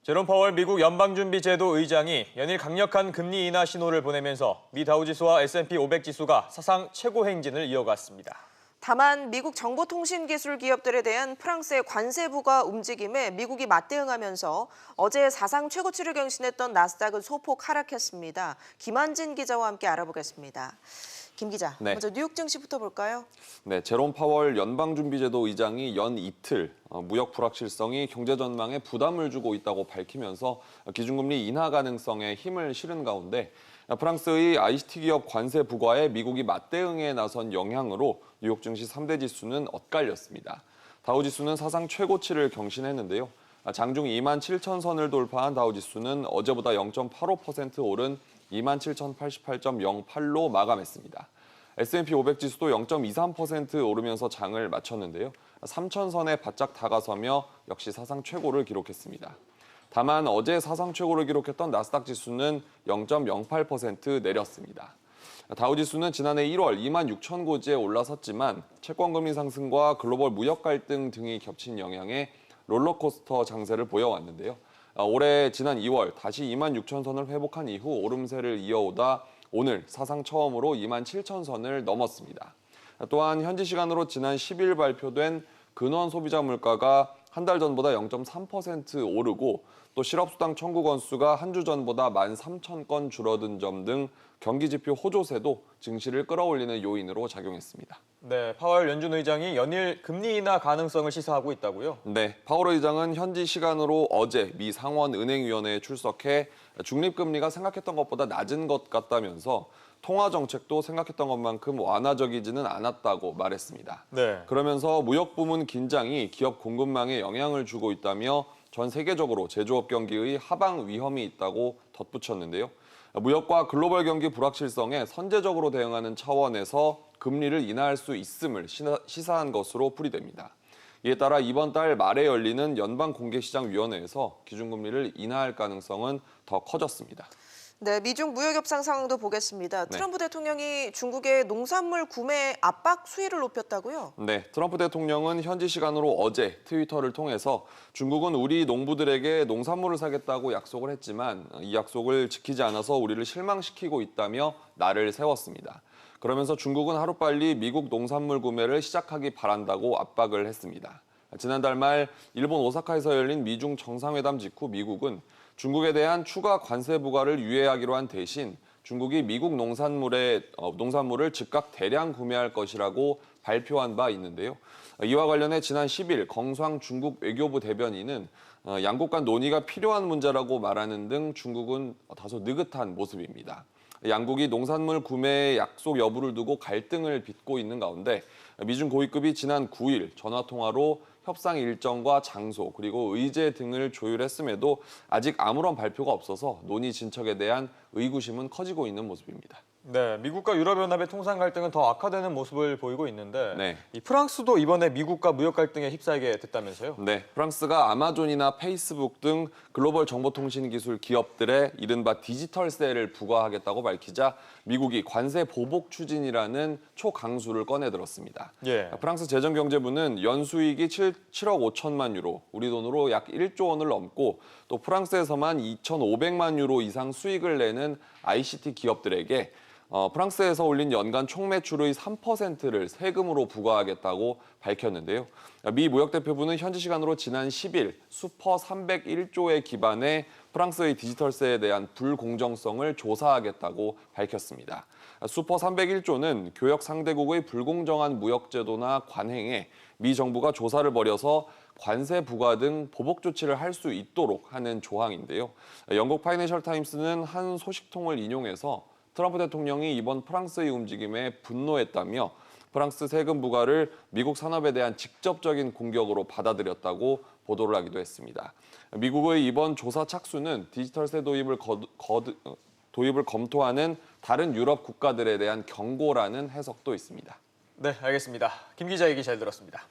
제롬 파월 미국 연방준비제도 의장이 연일 강력한 금리 인하 신호를 보내면서 미 다우지수와 S&P 500 지수가 사상 최고 행진을 이어갔습니다. 다만 미국 정보통신기술 기업들에 대한 프랑스의 관세 부과 움직임에 미국이 맞대응하면서 어제 사상 최고치를 경신했던 나스닥은 소폭 하락했습니다. 김한진 기자와 함께 알아보겠습니다. 김 기자, 먼저 뉴욕 증시부터 볼까요? 네, 제롬 파월 연방준비제도 의장이 연 이틀 무역 불확실성이 경제 전망에 부담을 주고 있다고 밝히면서 기준금리 인하 가능성에 힘을 실은 가운데 프랑스의 ICT 기업 관세 부과에 미국이 맞대응에 나선 영향으로 뉴욕 증시 3대 지수는 엇갈렸습니다. 다우지수는 사상 최고치를 경신했는데요. 장중 27,000선을 돌파한 다우지수는 어제보다 0.85% 오른 27,088.08로 마감했습니다. S&P 500 지수도 0.23% 오르면서 장을 마쳤는데요. 3,000선에 바짝 다가서며 역시 사상 최고를 기록했습니다. 다만 어제 사상 최고를 기록했던 나스닥 지수는 0.08% 내렸습니다. 다우지수는 지난해 1월 26,000고지에 올라섰지만 채권금리 상승과 글로벌 무역 갈등 등이 겹친 영향에 롤러코스터 장세를 보여왔는데요. 올해 지난 2월 다시 26,000선을 회복한 이후 오름세를 이어오다 오늘 사상 처음으로 27,000선을 넘었습니다. 또한 현지 시간으로 지난 10일 발표된 근원 소비자 물가가 한 달 전보다 0.3% 오르고 또 실업수당 청구 건수가 한 주 전보다 13,000건 줄어든 점 등 경기지표 호조세도 증시를 끌어올리는 요인으로 작용했습니다. 네, 파월 연준 의장이 연일 금리 인하 가능성을 시사하고 있다고요? 네, 파월 의장은 현지 시간으로 어제 미 상원은행위원회에 출석해 중립금리가 생각했던 것보다 낮은 것 같다면서 통화 정책도 생각했던 것만큼 완화적이지는 않았다고 말했습니다. 네. 그러면서 무역 부문 긴장이 기업 공급망에 영향을 주고 있다며 전 세계적으로 제조업 경기의 하방 위험이 있다고 덧붙였는데요. 무역과 글로벌 경기 불확실성에 선제적으로 대응하는 차원에서 금리를 인하할 수 있음을 시사한 것으로 풀이됩니다. 이에 따라 이번 달 말에 열리는 연방공개시장위원회에서 기준금리를 인하할 가능성은 더 커졌습니다. 네, 미중 무역 협상 상황도 보겠습니다. 트럼프 대통령이 중국의 농산물 구매 압박 수위를 높였다고요? 네, 트럼프 대통령은 현지 시간으로 어제 트위터를 통해서 중국은 우리 농부들에게 농산물을 사겠다고 약속을 했지만 이 약속을 지키지 않아서 우리를 실망시키고 있다며 날을 세웠습니다. 그러면서 중국은 하루빨리 미국 농산물 구매를 시작하기 바란다고 압박을 했습니다. 지난달 말 일본 오사카에서 열린 미중 정상회담 직후 미국은 중국에 대한 추가 관세 부과를 유예하기로 한 대신 중국이 미국 농산물을 즉각 대량 구매할 것이라고 발표한 바 있는데요. 이와 관련해 지난 10일 경상 중국 외교부 대변인은 양국 간 논의가 필요한 문제라고 말하는 등 중국은 다소 느긋한 모습입니다. 양국이 농산물 구매 약속 여부를 두고 갈등을 빚고 있는 가운데 미중 고위급이 지난 9일 전화통화로 협상 일정과 장소 그리고 의제 등을 조율했음에도 아직 아무런 발표가 없어서 논의 진척에 대한 의구심은 커지고 있는 모습입니다. 네, 미국과 유럽연합의 통상 갈등은 더 악화되는 모습을 보이고 있는데 이 프랑스도 이번에 미국과 무역 갈등에 휩싸이게 됐다면서요? 네, 프랑스가 아마존이나 페이스북 등 글로벌 정보통신 기술 기업들의 이른바 디지털세를 부과하겠다고 밝히자 미국이 관세 보복 추진이라는 초강수를 꺼내들었습니다. 프랑스 재정경제부는 연수익이 7억 5천만 유로, 우리 돈으로 약 1조 원을 넘고 또 프랑스에서만 2,500만 유로 이상 수익을 내는 ICT 기업들에게 프랑스에서 올린 연간 총매출의 3%를 세금으로 부과하겠다고 밝혔는데요. 미 무역대표부는 현지 시간으로 지난 10일 슈퍼 301조에 기반해 프랑스의 디지털세에 대한 불공정성을 조사하겠다고 밝혔습니다. 슈퍼 301조는 교역 상대국의 불공정한 무역제도나 관행에 미 정부가 조사를 벌여서 관세 부과 등 보복 조치를 할 수 있도록 하는 조항인데요. 영국 파이낸셜 타임스는 한 소식통을 인용해서 트럼프 대통령이 이번 프랑스의 움직임에 분노했다며 프랑스 세금 부과를 미국 산업에 대한 직접적인 공격으로 받아들였다고 보도를 하기도 했습니다. 미국의 이번 조사 착수는 디지털세 도입을 검토하는 다른 유럽 국가들에 대한 경고라는 해석도 있습니다. 네, 알겠습니다. 김 기자 얘기 잘 들었습니다.